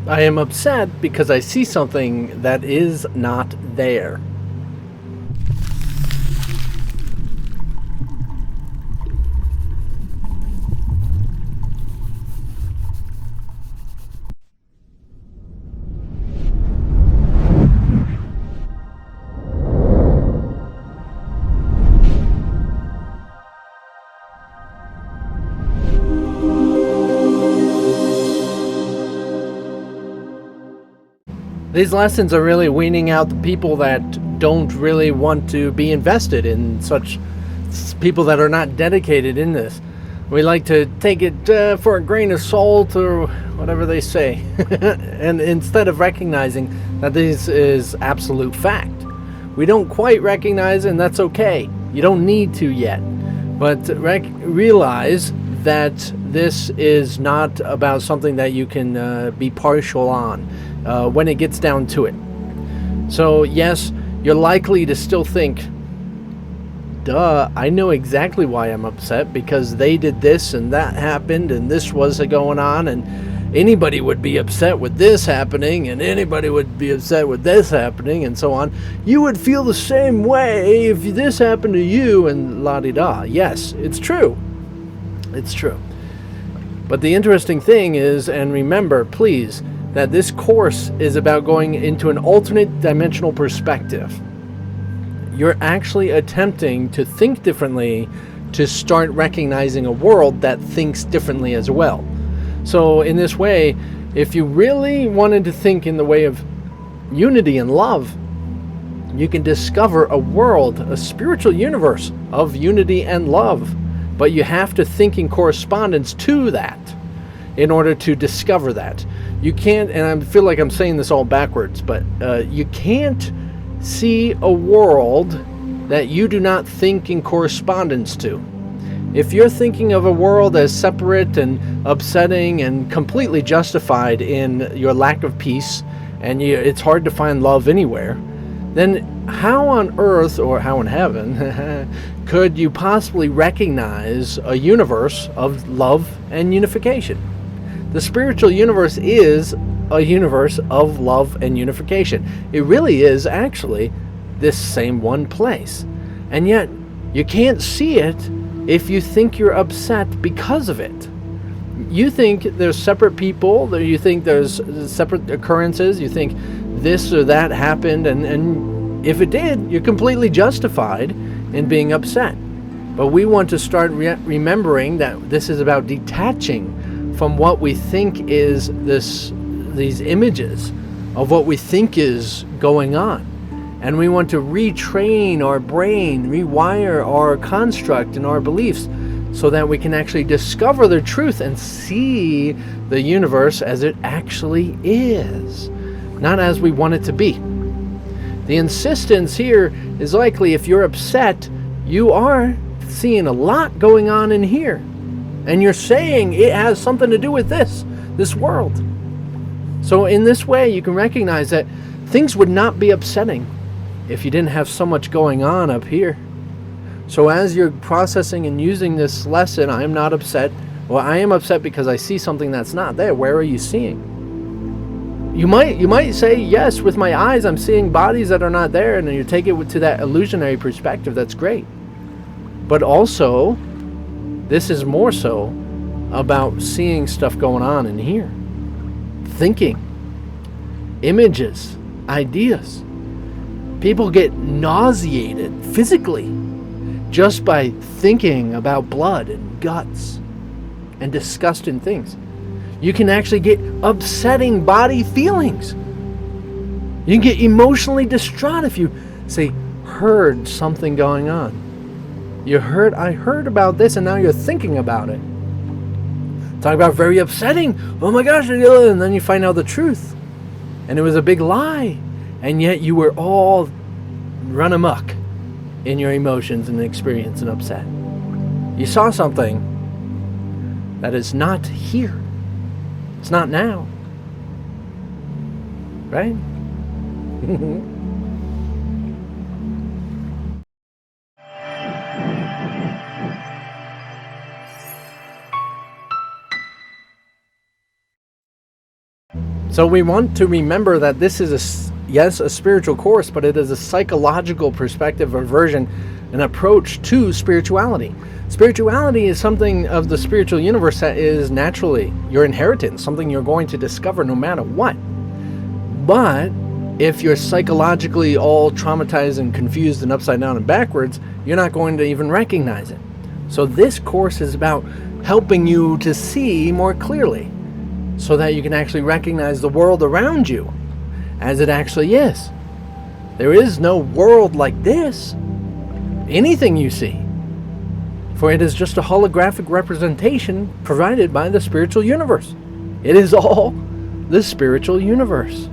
I am upset because I see something that is not there. These lessons are really weaning out the people that don't really want to be invested in such people that are not dedicated in this. We like to take it for a grain of salt or whatever they say, and instead of recognizing that this is absolute fact. We don't quite recognize it, and that's okay. You don't need to yet. But realize that this is not about something that you can be partial on when it gets down to it. So yes, you're likely to still think, duh, I know exactly why I'm upset, because they did this and that happened and this was going on, and anybody would be upset with this happening and anybody would be upset with this happening and so on. You would feel the same way if this happened to you and la-di-da. Yes, it's true. It's true. But the interesting thing is, and remember, please, that this course is about going into an alternate dimensional perspective. You're actually attempting to think differently to start recognizing a world that thinks differently as well. So in this way, if you really wanted to think in the way of unity and love, you can discover a world, a spiritual universe of unity and love. But you have to think in correspondence to that in order to discover that. You can't, and I feel like I'm saying this all backwards, but you can't see a world that you do not think in correspondence to. If you're thinking of a world as separate and upsetting and completely justified in your lack of peace, and it's hard to find love anywhere, then how on earth, or how in heaven, could you possibly recognize a universe of love and unification? The spiritual universe is a universe of love and unification. It really is actually this same one place. And yet, you can't see it if you think you're upset because of it. You think there's separate people, you think there's separate occurrences, you think this or that happened, and if it did, you're completely justified in being upset. But we want to start remembering that this is about detaching from what we think is these images of what we think is going on. And we want to retrain our brain, rewire our construct and our beliefs so that we can actually discover the truth and see the universe as it actually is, not as we want it to be. The insistence here is likely, if you're upset, you are seeing a lot going on in here. And you're saying it has something to do with this world. So in this way, you can recognize that things would not be upsetting if you didn't have so much going on up here. So as you're processing and using this lesson, I am not upset. Well, I am upset because I see something that's not there. Where are you seeing? You might say, yes, with my eyes, I'm seeing bodies that are not there, and then you take it to that illusionary perspective. That's great. But also, this is more so about seeing stuff going on in here. Thinking. Images. Ideas. People get nauseated physically just by thinking about blood and guts and disgusting things. You can actually get upsetting body feelings. You can get emotionally distraught if you, say, heard something going on. I heard about this, and now you're thinking about it. Talk about very upsetting. Oh my gosh, and then you find out the truth. And it was a big lie. And yet you were all run amok in your emotions and experience and upset. You saw something that is not here. It's not now. Right? So we want to remember that this is yes, a spiritual course, but it is a psychological perspective or version, an approach to spirituality. Spirituality is something of the spiritual universe that is naturally your inheritance, something you're going to discover no matter what. But if you're psychologically all traumatized and confused and upside down and backwards, you're not going to even recognize it. So this course is about helping you to see more clearly so that you can actually recognize the world around you as it actually is. There is no world like this, anything you see, for it is just a holographic representation provided by the spiritual universe. It is all the spiritual universe.